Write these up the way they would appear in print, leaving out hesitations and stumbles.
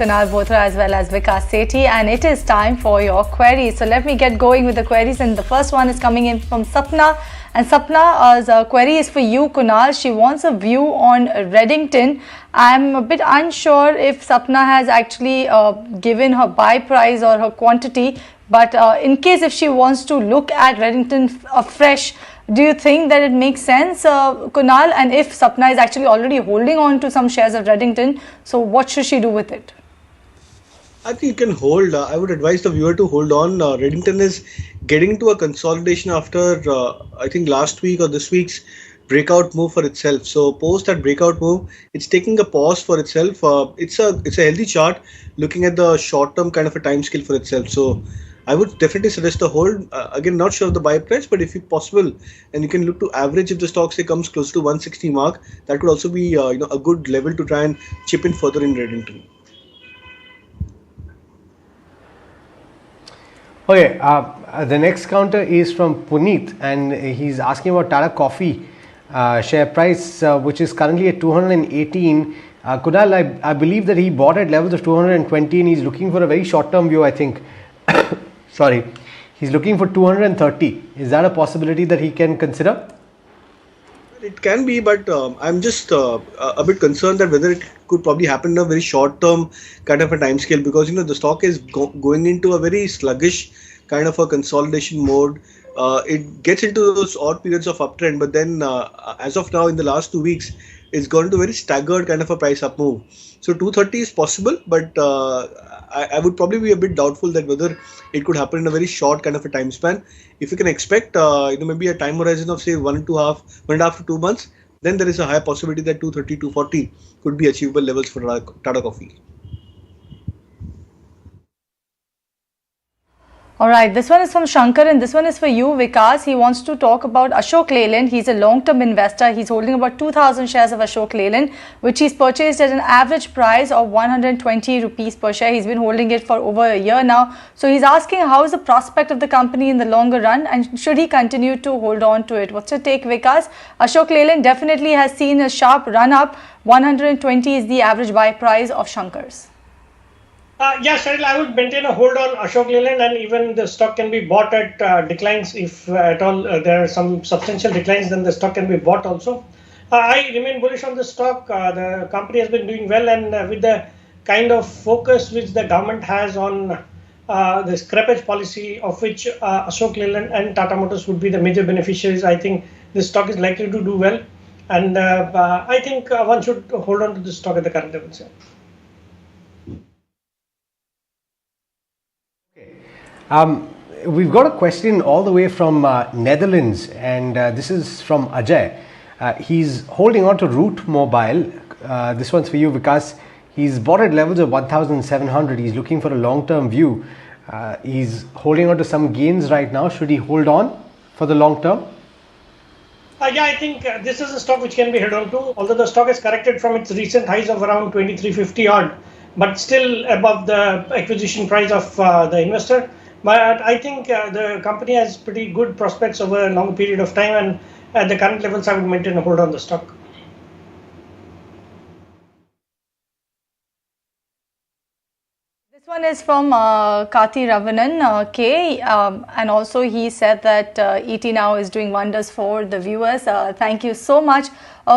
Kunal Bothra as well as Vikas Sethi, and it is time for your queries. So let me get going with the queries, and the first one is coming in from Sapna. And Sapna's query is for you, Kunal. She wants a view on Reddington. I'm a bit unsure if Sapna has actually given her buy price or her quantity, but in case if she wants to look at Reddington afresh, do you think that it makes sense, Kunal? And if Sapna is actually already holding on to some shares of Reddington, so what should she do with it? I think you can hold. I would advise the viewer to hold on. Reddington is getting into a consolidation after, I think, last week or this week's breakout move for itself. So post that breakout move, it's taking a pause for itself. It's a healthy chart looking at the short term kind of a time scale for itself. So I would definitely suggest a hold. Again, not sure of the buy price, but if possible, and you can look to average if the stock say comes close to 160 mark, that could also be a good level to try and chip in further in Reddington. Okay, the next counter is from Puneet, and he's asking about Tata Coffee share price, which is currently at 218. Kunal, I believe that he bought at levels of 220 and he's looking for a very short-term view, I think. Sorry, he's looking for 230. Is that a possibility that he can consider? It can be, but I'm just a bit concerned that whether it could probably happen in a very short-term kind of a time scale, because the stock is going into a very sluggish kind of a consolidation mode. It gets into those odd periods of uptrend, but then as of now in the last 2 weeks, it's gone into a very staggered kind of a price up move. So 230 is possible, but I would probably be a bit doubtful that whether it could happen in a very short kind of a time span. If you can expect maybe a time horizon of say 1.5 to 2 months, then there is a high possibility that 230, 240 could be achievable levels for Tata Coffee. Alright, this one is from Shankar and this one is for you, Vikas. He wants to talk about Ashok Leyland. He's a long-term investor. He's holding about 2,000 shares of Ashok Leyland, which he's purchased at an average price of 120 rupees per share. He's been holding it for over a year now. So he's asking how is the prospect of the company in the longer run and should he continue to hold on to it? What's your take, Vikas? Ashok Leyland definitely has seen a sharp run-up. 120 is the average buy price of Shankar's. Yes, I would maintain a hold on Ashok Leyland, and even the stock can be bought at declines. If at all there are some substantial declines, then the stock can be bought also. I remain bullish on the stock. The company has been doing well, and with the kind of focus which the government has on the scrappage policy, of which Ashok Leyland and Tata Motors would be the major beneficiaries, I think this stock is likely to do well. And I think one should hold on to this stock at the current levels. We've got a question all the way from Netherlands, and this is from Ajay. He's holding on to Root Mobile. This one's for you, Vikas. He's bought at levels of 1,700. He's looking for a long-term view. He's holding on to some gains right now. Should he hold on for the long term? Yeah, I think this is a stock which can be held on to, although the stock has corrected from its recent highs of around 2350 odd, but still above the acquisition price of the investor. But I think the company has pretty good prospects over a long period of time, and at the current levels, I would maintain a hold on the stock. This one is from Kati Ravanan K, and also he said that ET Now is doing wonders for the viewers. Thank you so much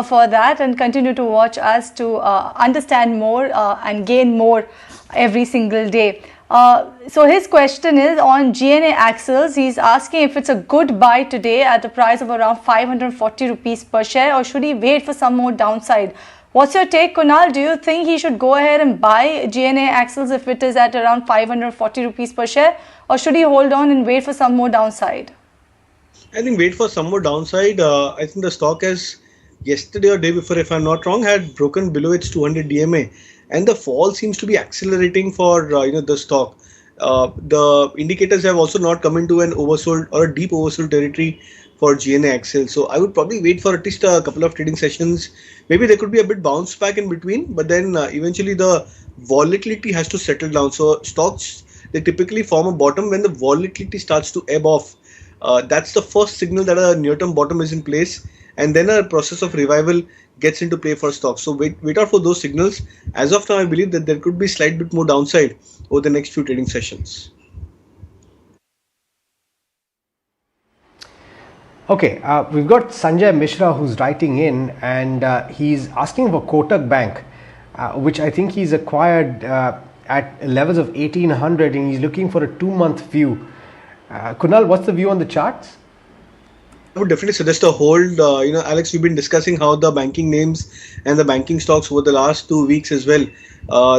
for that, and continue to watch us to understand more and gain more every single day. So his question is on GNA Axles. He's asking if it's a good buy today at the price of around 540 rupees per share, or should he wait for some more downside? What's your take, Kunal? Do you think he should go ahead and buy GNA Axles if it is at around 540 rupees per share, or should he hold on and wait for some more downside? I think wait for some more downside. I think the stock has yesterday or day before, if I'm not wrong, had broken below its 200 DMA. And the fall seems to be accelerating for the stock. The indicators have also not come into an oversold or a deep oversold territory for GNA Axle. So I would probably wait for at least a couple of trading sessions. Maybe there could be a bit bounce back in between, but then eventually the volatility has to settle down. So stocks, they typically form a bottom when the volatility starts to ebb off. That's the first signal that a near-term bottom is in place. and then a process of revival gets into play for stocks. So wait out for those signals. As of now, I believe that there could be slight bit more downside over the next few trading sessions. Okay, we've got Sanjay Mishra who's writing in, and he's asking for Kotak Bank, which I think he's acquired at levels of 1800, and he's looking for a 2-month view. Kunal, what's the view on the charts? I would definitely suggest a hold. Alex, we've been discussing how the banking names and the banking stocks over the last 2 weeks as well,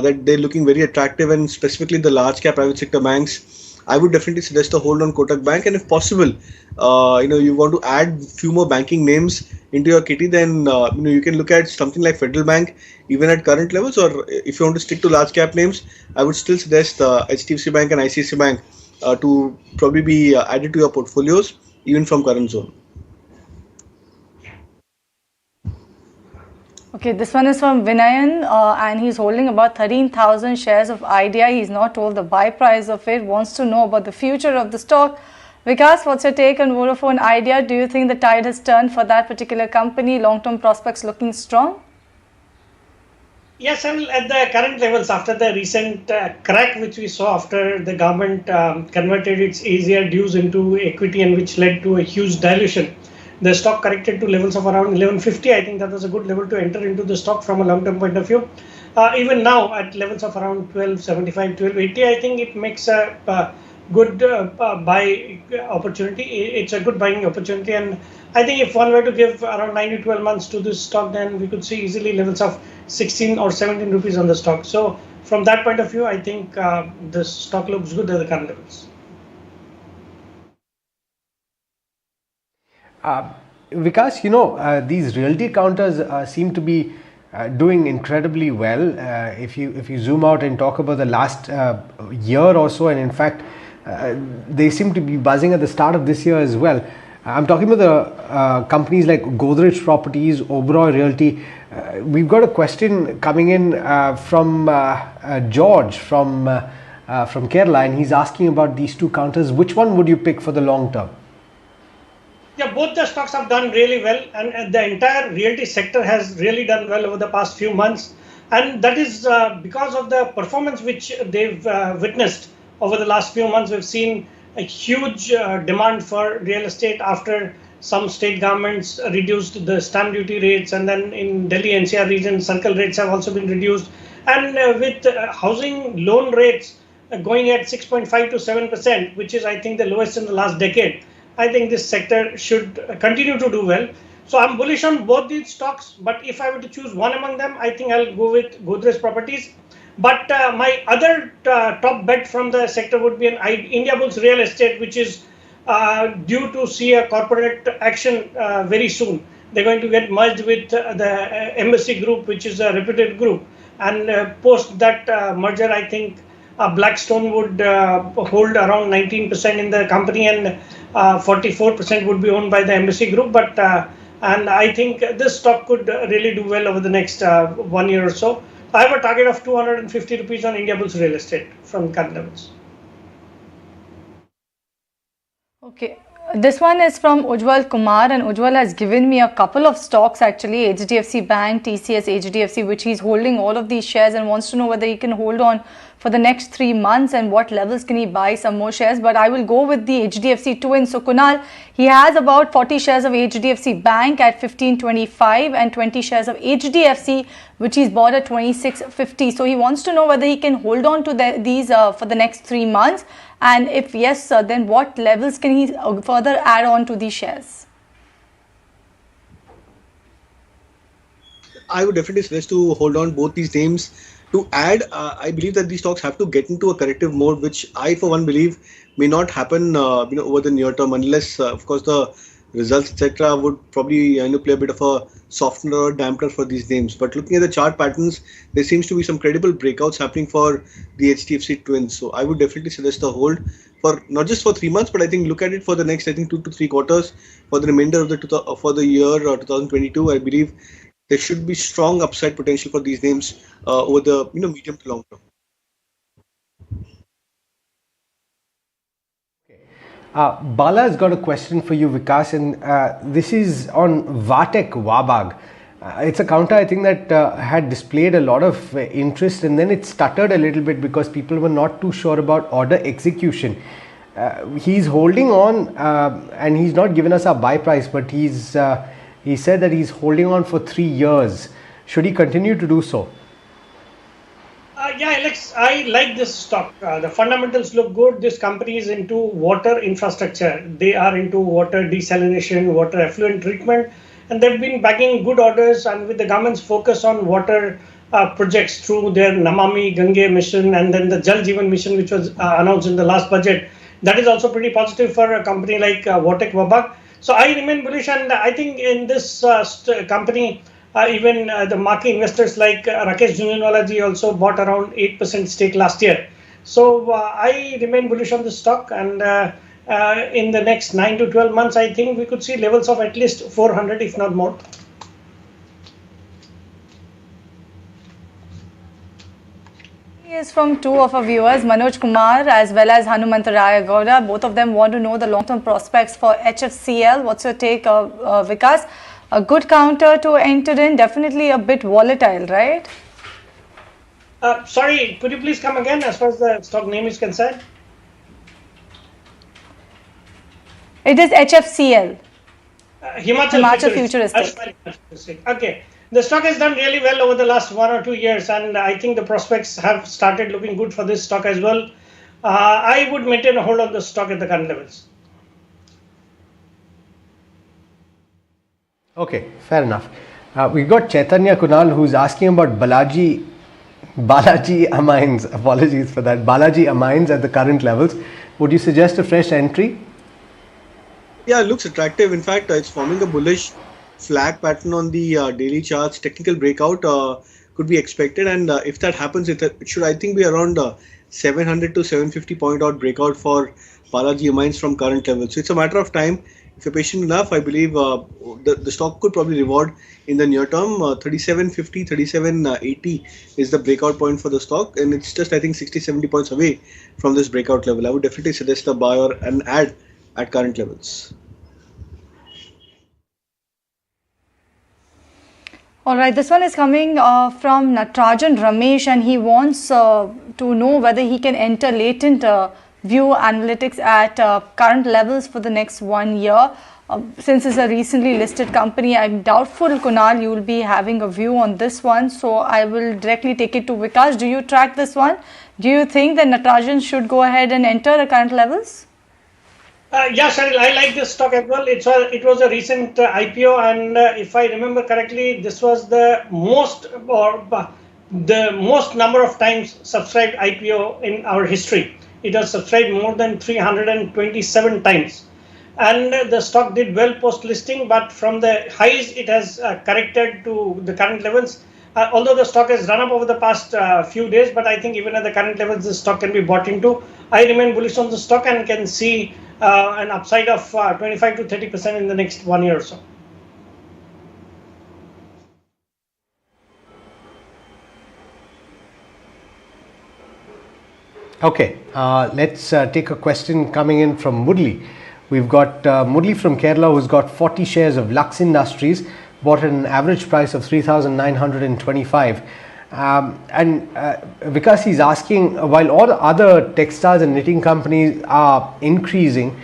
that they're looking very attractive, and specifically the large cap private sector banks. I would definitely suggest a hold on Kotak Bank, and if possible, you want to add few more banking names into your kitty, then you can look at something like Federal Bank, even at current levels. Or if you want to stick to large cap names, I would still suggest HDFC Bank and ICICI Bank to probably be added to your portfolios, even from current zone. Okay, this one is from Vinayan, and he's holding about 13,000 shares of Idea. He's not told the buy price of it, wants to know about the future of the stock. Vikas, what's your take on Vodafone Idea? Do you think the tide has turned for that particular company? Long-term prospects looking strong? Yes, and at the current levels, after the recent crack which we saw after the government converted its AZR dues into equity, and which led to a huge dilution, the stock corrected to levels of around 1150. I think that was a good level to enter into the stock from a long-term point of view. Even now at levels of around 1275, 1280, I think it makes a good buy opportunity. It's a good buying opportunity, and I think if one were to give around 9 to 12 months to this stock, then we could see easily levels of 16 or 17 rupees on the stock. So from that point of view, I think the stock looks good at the current levels. Vikas, these realty counters seem to be doing incredibly well. If you zoom out and talk about the last year or so, and in fact, they seem to be buzzing at the start of this year as well. I'm talking about the companies like Godrej Properties, Oberoi Realty. We've got a question coming in from George from Kerala, and he's asking about these two counters. Which one would you pick for the long term? Yeah, both the stocks have done really well, and the entire realty sector has really done well over the past few months. And that is because of the performance which they've witnessed over the last few months. We've seen a huge demand for real estate after some state governments reduced the stamp duty rates, and then in Delhi NCR region, circle rates have also been reduced. And with housing loan rates going at 6.5 to 7%, which is, I think, the lowest in the last decade, I think this sector should continue to do well. So I'm bullish on both these stocks, but if I were to choose one among them, I think I'll go with Godrej Properties. But my other top bet from the sector would be an Indiabulls Real Estate, which is due to see a corporate action very soon. They're going to get merged with the Embassy Group, which is a reputed group. And post that merger, I think Blackstone would hold around 19% in the company, and 44% would be owned by the Embassy Group. But and I think this stock could really do well over the next 1 year or so. I have a target of 250 rupees on Indiabulls Real Estate from current levels. Okay. This one is from Ujwal Kumar, and Ujwal has given me a couple of stocks actually, HDFC Bank, TCS, HDFC, which he's holding all of these shares and wants to know whether he can hold on for the next 3 months and what levels can he buy some more shares. But I will go with the HDFC twins. So Kunal, he has about 40 shares of HDFC Bank at 1525 and 20 shares of HDFC, which he's bought at 2650. So he wants to know whether he can hold on to these for the next 3 months. And if yes, then what levels can he further add on to these shares? I would definitely suggest to hold on both these names. To add, I believe that these stocks have to get into a corrective mode, which I, for one, believe may not happen, over the near term, unless, of course, the results, etc., would probably play a bit of a softener or damper for these names. But looking at the chart patterns, there seems to be some credible breakouts happening for the HDFC twins. So I would definitely suggest a hold for not just for 3 months, but I think look at it for the next, I think, 2 to 3 quarters for the remainder of the year 2022. I believe there should be strong upside potential for these names over the medium to long term. Bala has got a question for you, Vikas, and this is on Vatek Wabag. It's a counter, I think, that had displayed a lot of interest, and then it stuttered a little bit because people were not too sure about order execution. He's holding on, and he's not given us a buy price, but he said that he's holding on for 3 years. Should he continue to do so? Yeah, Alex, I like this stock. The fundamentals look good. This company is into water infrastructure. They are into water desalination, water effluent treatment, and they've been bagging good orders. And with the government's focus on water projects through their Namami Gange mission and then the Jal Jeevan mission, which was announced in the last budget, that is also pretty positive for a company like Vatek Wabag. So I remain bullish, and I think in this company, even the marquee investors like Rakesh Jhunjhunwala ji also bought around 8% stake last year. So I remain bullish on this stock, and in the next 9 to 12 months, I think we could see levels of at least 400, if not more. Is from two of our viewers, Manoj Kumar as well as Hanumantaraya Gowda. Both of them want to know the long-term prospects for HFCL. What's your take, Vikas? A good counter to enter in, definitely a bit volatile, right? Sorry, could you please come again as far as the stock name is concerned? It is HFCL. Himachal Futuristic. Okay. The stock has done really well over the last 1 or 2 years, and I think the prospects have started looking good for this stock as well. I would maintain a hold on the stock at the current levels. Okay, fair enough. We've got Chaitanya Kunal who's asking about Balaji Amines. Apologies for that. Balaji Amines at the current levels. Would you suggest a fresh entry? Yeah, it looks attractive. In fact, it's forming a bullish flag pattern on the daily charts. Technical breakout could be expected, and if that happens, it should, I think, be around 700 to 750 point out breakout for Balaji Amines from current levels. So it's a matter of time. If you're patient enough, I believe the stock could probably reward in the near term. 3750, 3780 is the breakout point for the stock, and it's just, I think, 60-70 points away from this breakout level. I would definitely suggest a buy or an add at current levels. All right, this one is coming from Natarajan Ramesh, and he wants to know whether he can enter latent View Analytics at current levels for the next 1 year. Since it's a recently listed company, I'm doubtful, Kunal, you will be having a view on this one. So I will directly take it to Vikas. Do you track this one? Do you think that Natarajan should go ahead and enter at current levels? Yeah, Sharil, I like this stock as well. It was a recent IPO, and if I remember correctly, this was the most number of times subscribed IPO in our history. It was subscribed more than 327 times. And the stock did well post-listing, but from the highs, it has corrected to the current levels. Although the stock has run up over the past few days, but I think even at the current levels, the stock can be bought into. I remain bullish on the stock and can see an upside of 25 to 30% in the next 1 year or so. Okay, let's take a question coming in from Murli. We've got Murli from Kerala who's got 40 shares of Lux Industries, bought at an average price of 3,925. Because he's asking, while all other textiles and knitting companies are increasing,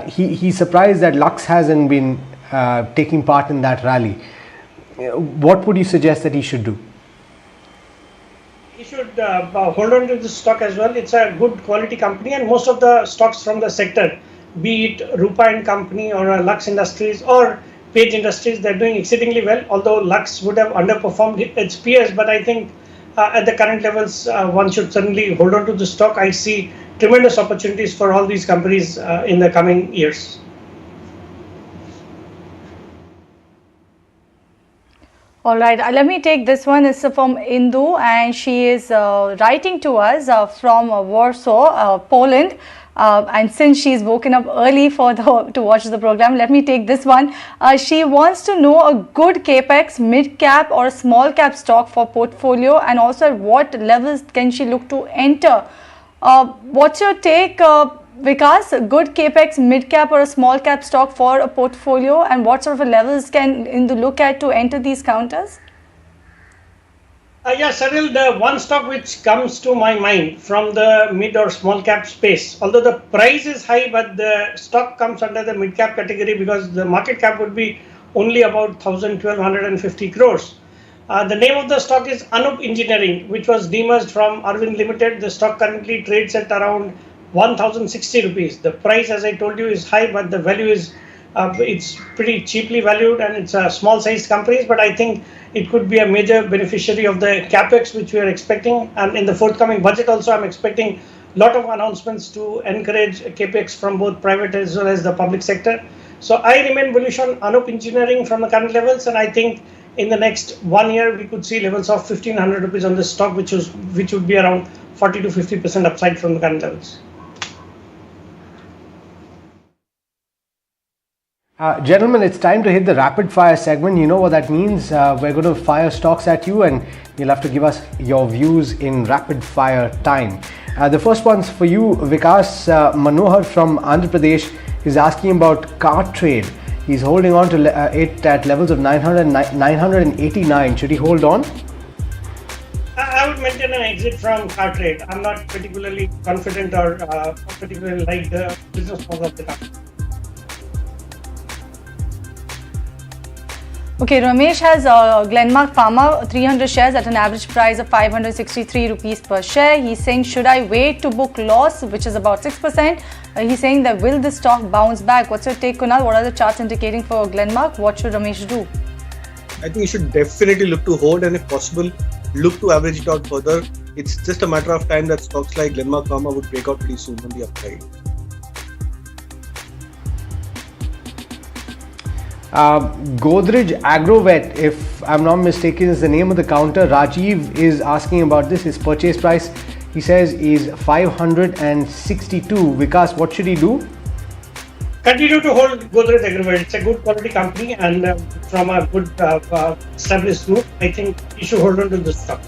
he's surprised that Lux hasn't been taking part in that rally. What would you suggest that he should do? He should hold on to this stock as well. It's a good quality company, and most of the stocks from the sector, be it Rupa and Company or Lux Industries or Page Industries, they're doing exceedingly well. Although Lux would have underperformed its peers, but I think at the current levels, one should certainly hold on to the stock. I see tremendous opportunities for all these companies in the coming years. All right, let me take this one. It's from Indu, and she is writing to us from Warsaw, Poland. And since she's woken up early to watch the program, let me take this one. She wants to know a good capex, mid cap or small cap stock for portfolio, and also at what levels can she look to enter. What's your take, Vikas, good capex, mid cap or a small cap stock for a portfolio, and what sort of levels can Indu look at to enter these counters? Yeah, Cyril, the one stock which comes to my mind from the mid or small cap space, although the price is high, but the stock comes under the mid cap category because the market cap would be only about 1,250 crores. The name of the stock is Anup Engineering, which was demerged from Arvind Limited. The stock currently trades at around 1,060 rupees. The price, as I told you, is high, but the value is it's pretty cheaply valued, and it's a small sized company, but I think it could be a major beneficiary of the capex which we are expecting. And in the forthcoming budget also, I'm expecting a lot of announcements to encourage capex from both private as well as the public sector. So I remain bullish on Anup Engineering from the current levels, and I think in the next 1 year we could see levels of 1,500 rupees on this stock, which would be around 40 to 50% upside from the current levels. Gentlemen, it's time to hit the rapid fire segment. You know what that means. We're going to fire stocks at you and you'll have to give us your views in rapid fire time. The first one's for you, Vikas. Manohar from Andhra Pradesh is asking about Cartrade. He's holding on to it at levels of 989. Should he hold on? I would maintain an exit from Cartrade. I'm not particularly confident or particularly like the business model of the company. Okay, Ramesh has Glenmark Pharma 300 shares at an average price of 563 rupees per share. He's saying, should I wait to book loss, which is about 6%? He's saying that will this stock bounce back? What's your take, Kunal? What are the charts indicating for Glenmark? What should Ramesh do? I think you should definitely look to hold, and if possible, look to average it out further. It's just a matter of time that stocks like Glenmark Pharma would break out pretty soon on the upside. Godrej Agrovet, if I'm not mistaken, is the name of the counter. Rajiv is asking about this. His purchase price, he says, is 562. Vikas, what should he do? Continue to hold Godrej Agrovet. It's a good quality company and from a good established group. I think you should hold on to this stock.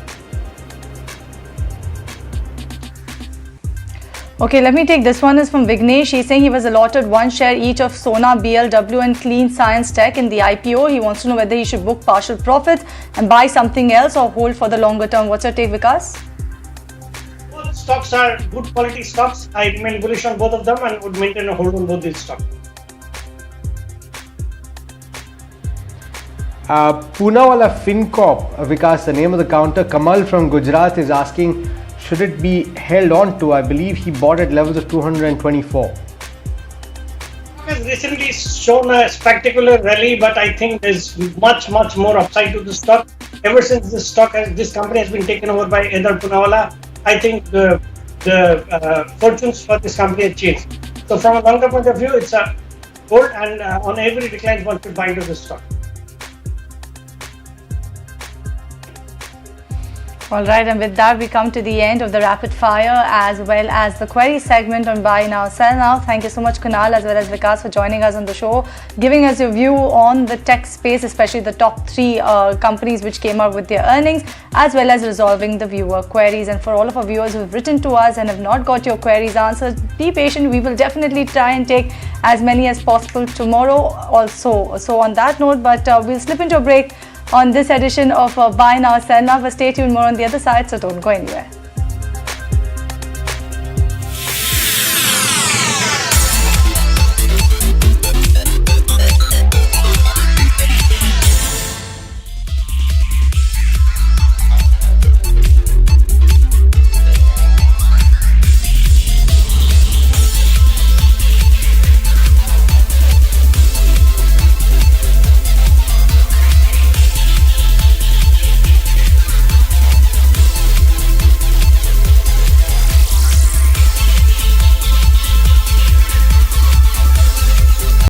Okay, let me take this one. Is from Vignesh. He's saying he was allotted 1 share each of Sona, BLW and Clean Science Tech in the IPO. He wants to know whether he should book partial profits and buy something else or hold for the longer term. What's your take, Vikas? Both stocks are good quality stocks. I remain bullish on both of them and would maintain a hold on both these stocks. Poonawalla FinCorp, Vikas, the name of the counter. Kamal from Gujarat is asking, should it be held on to? I believe he bought at levels of 224. Has recently shown a spectacular rally, but I think there's much more upside to the stock. Ever since this company has been taken over by Eder Poonawalla, I think the fortunes for this company have changed. So from a long-term point of view, it's a hold, and on every decline one should buy into this stock. Alright, and with that we come to the end of the rapid fire as well as the query segment on Buy Now, Sell Now. Thank you so much, Kunal, as well as Vikas, for joining us on the show, giving us your view on the tech space, especially the top 3 companies which came out with their earnings, as well as resolving the viewer queries. And for all of our viewers who have written to us and have not got your queries answered, be patient. We will definitely try and take as many as possible tomorrow also. So on that note, but we'll slip into a break on this edition of Buy Now, Sell Now. But stay tuned, more on the other side, so don't go anywhere.